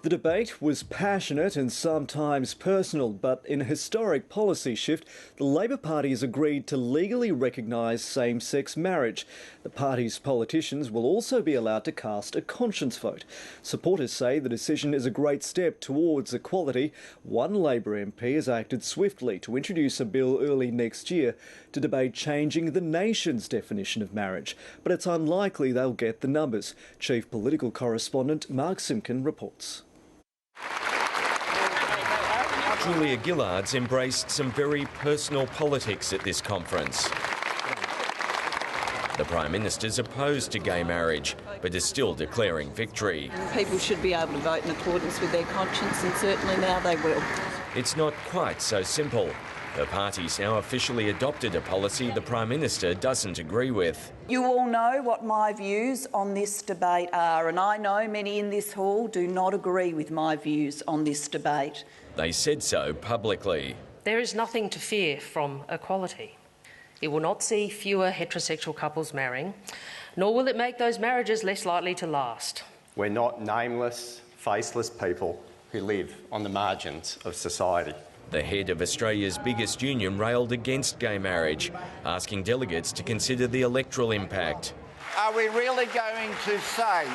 The debate was passionate and sometimes personal, but in a historic policy shift, the Labor Party has agreed to legally recognise same-sex marriage. The party's politicians will also be allowed to cast a conscience vote. Supporters say the decision is a great step towards equality. One Labor MP has acted swiftly to introduce a bill early next year to debate changing the nation's definition of marriage, but it's unlikely they'll get the numbers. Chief Political Correspondent Mark Simpkin reports. Julia Gillard's embraced some very personal politics at this conference. The Prime Minister's opposed to gay marriage, but is still declaring victory. People should be able to vote in accordance with their conscience, and certainly now they will. It's not quite so simple. Her party's now officially adopted a policy the Prime Minister doesn't agree with. You all know what my views on this debate are, and I know many in this hall do not agree with my views on this debate. They said so publicly. There is nothing to fear from equality. It will not see fewer heterosexual couples marrying, nor will it make those marriages less likely to last. We're not nameless, faceless people who live on the margins of society. The head of Australia's biggest union railed against gay marriage, asking delegates to consider the electoral impact. Are we really going to say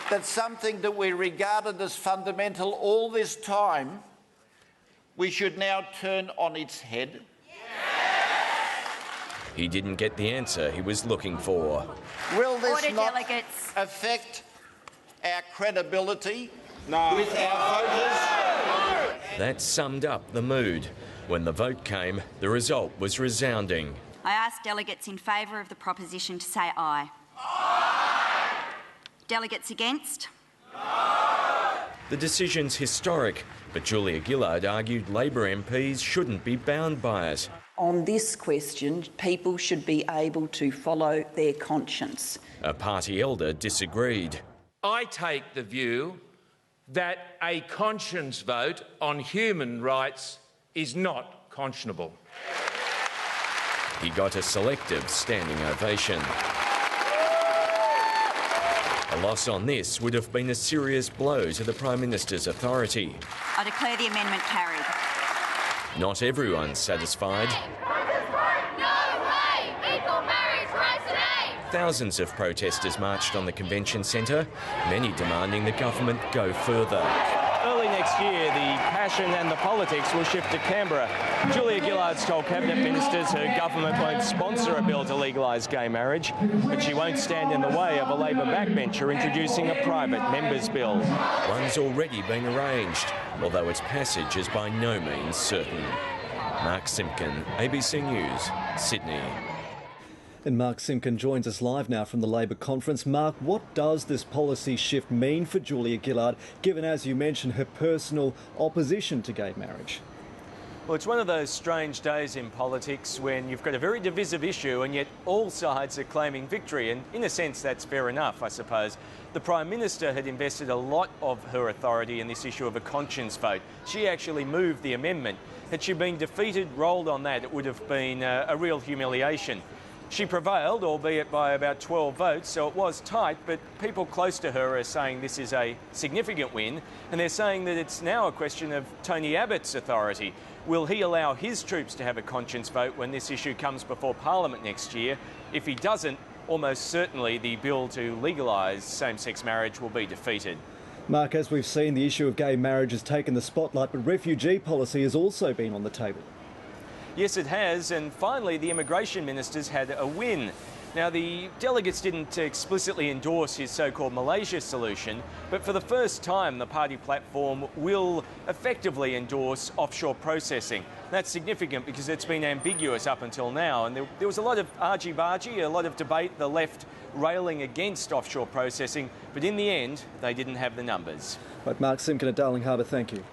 that something that we regarded as fundamental all this time, we should now turn on its head? He didn't get the answer he was looking for. Will this not affect our credibility with our voters? That summed up the mood. When the vote came, the result was resounding. I ask delegates in favour of the proposition to say aye. Aye. Delegates against? No. The decision's historic, but Julia Gillard argued Labor MPs shouldn't be bound by it. On this question, people should be able to follow their conscience. A party elder disagreed. I take the view that a conscience vote on human rights is not conscionable. He got a selective standing ovation. A loss on this would have been a serious blow to the Prime Minister's authority. I declare the amendment carried. Not everyone's satisfied. Thousands of protesters marched on the convention centre, many demanding the government go further. Early next year, the passion and the politics will shift to Canberra. Julia Gillard's told Cabinet Ministers her government won't sponsor a bill to legalise gay marriage, but she won't stand in the way of a Labor backbencher introducing a private members' bill. One's already been arranged, although its passage is by no means certain. Mark Simpkin, ABC News, Sydney. And Mark Simpkin joins us live now from the Labor conference. Mark, what does this policy shift mean for Julia Gillard, given, as you mentioned, her personal opposition to gay marriage? Well, it's one of those strange days in politics when you've got a very divisive issue and yet all sides are claiming victory, and in a sense that's fair enough, I suppose. The Prime Minister had invested a lot of her authority in this issue of a conscience vote. She actually moved the amendment. Had she been defeated, rolled on that, it would have been a real humiliation. She prevailed, albeit by about 12 votes, so it was tight, but people close to her are saying this is a significant win, and they're saying that it's now a question of Tony Abbott's authority. Will he allow his troops to have a conscience vote when this issue comes before Parliament next year? If he doesn't, almost certainly the bill to legalise same-sex marriage will be defeated. Mark, as we've seen, the issue of gay marriage has taken the spotlight, but refugee policy has also been on the table. Yes, it has, and finally the immigration ministers had a win. Now, the delegates didn't explicitly endorse his so-called Malaysia solution, but for the first time the party platform will effectively endorse offshore processing. That's significant because it's been ambiguous up until now, and there was a lot of argy-bargy, a lot of debate, the left railing against offshore processing, but in the end they didn't have the numbers. Right, Mark Simpkin at Darling Harbour, thank you.